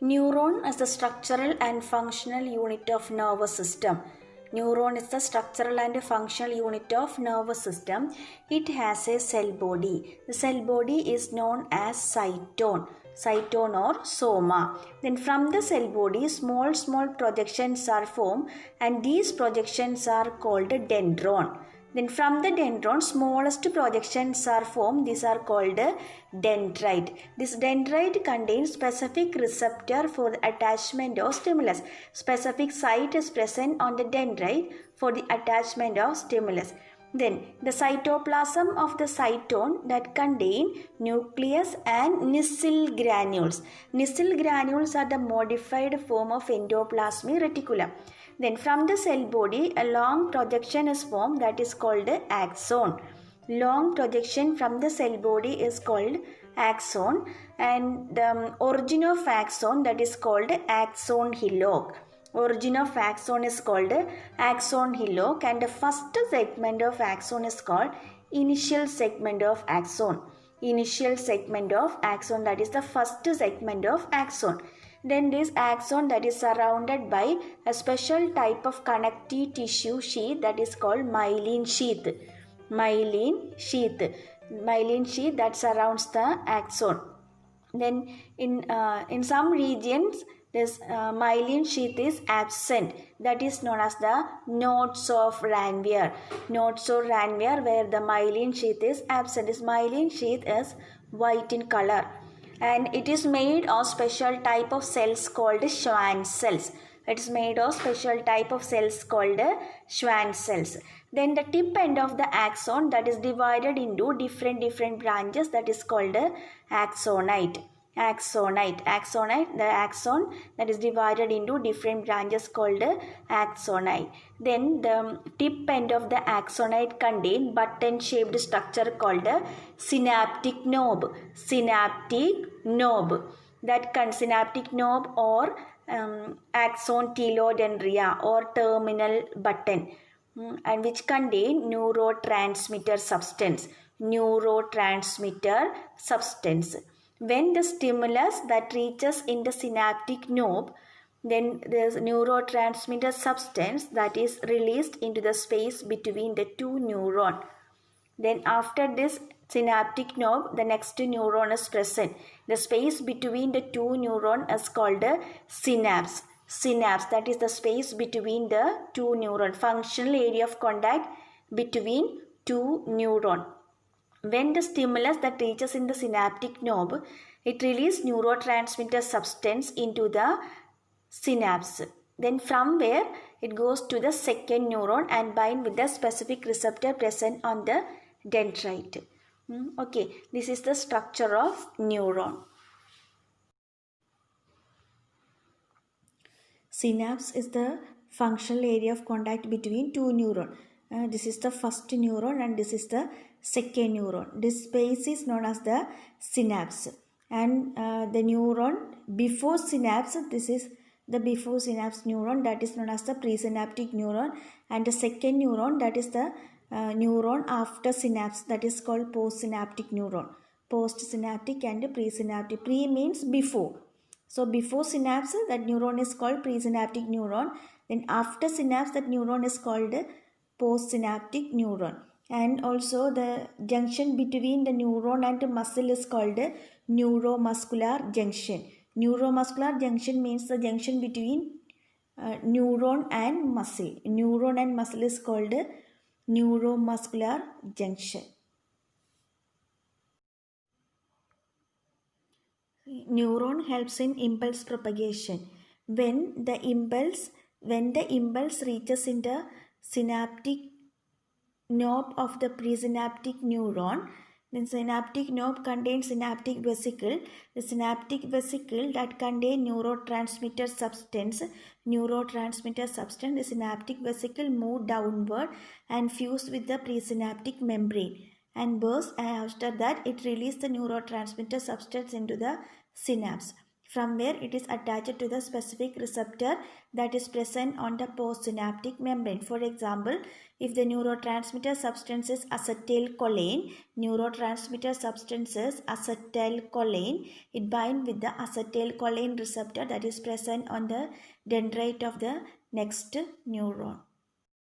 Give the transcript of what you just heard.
Neuron is the structural and functional unit of nervous system. Neuron is the structural and functional unit of nervous system. It has a cell body. The cell body is known as cytone or soma. Then from the cell body, small projections are formed, and these projections are called dendron. Then from the dendron, smallest projections are formed. These are called dendrite. This dendrite contains specific receptor for the attachment of stimulus. Specific site is present on the dendrite for the attachment of stimulus. Then the cytoplasm of the cytone that contain nucleus and Nissil granules. Nissil granules are the modified form of endoplasmic reticulum. Then from the cell body, a long projection is formed that is called axon. Long projection from the cell body is called axon, and the origin of axon that is called axon hillock. Origin of axon is called axon hillock, and the first segment of axon is called initial segment of axon. Initial segment of axon, that is the first segment of axon. Then this axon that is surrounded by a special type of connective tissue sheath that is called myelin sheath. Myelin sheath that surrounds the axon. Then in some regions this myelin sheath is absent. That is known as the nodes of Ranvier. Nodes of Ranvier, where the myelin sheath is absent. This myelin sheath is white in color, and it is made of special type of cells called Schwann cells. It is made of special type of cells called Schwann cells. Then the tip end of the axon that is divided into different branches, that is called axonite. The axon that is divided into different branches called axonite. Then the tip end of the axonite contain button shaped structure called synaptic knob. Synaptic knob or axon telodendria or terminal button, and which contain neurotransmitter substance. When the stimulus that reaches in the synaptic knob, then there is neurotransmitter substance that is released into the space between the two neurons. Then after this synaptic knob, the next neuron is present. The space between the two neurons is called synapse. Synapse, that is the space between the two neurons, functional area of contact between two neurons. When the stimulus that reaches in the synaptic knob, it releases neurotransmitter substance into the synapse. Then from where it goes to the second neuron and bind with the specific receptor present on the dendrite. Okay, this is the structure of neuron. Synapse is the functional area of contact between two neurons. This is the first neuron and this is the second neuron. This space is known as the synapse. And the neuron before synapse, this is the before synapse neuron, that is known as the presynaptic neuron. And the second neuron, that is the neuron after synapse, that is called postsynaptic neuron. Postsynaptic and presynaptic. Pre means before. So before synapse, that neuron is called presynaptic neuron. Then after synapse, that neuron is called postsynaptic neuron. And also the junction between the neuron and muscle is called neuromuscular junction. Neuromuscular junction means the junction between neuron and muscle. Neuron and muscle is called neuromuscular junction. Neuron helps in impulse propagation. When the impulse reaches in the synaptic knob of the presynaptic neuron, then synaptic knob contains synaptic vesicle. The synaptic vesicle that contains neurotransmitter substance. The synaptic vesicle move downward and fuse with the presynaptic membrane and burst, and after that it releases the neurotransmitter substance into the synapse. from where it is attached to the specific receptor that is present on the postsynaptic membrane. For example, if the neurotransmitter substance is acetylcholine, it binds with the acetylcholine receptor that is present on the dendrite of the next neuron.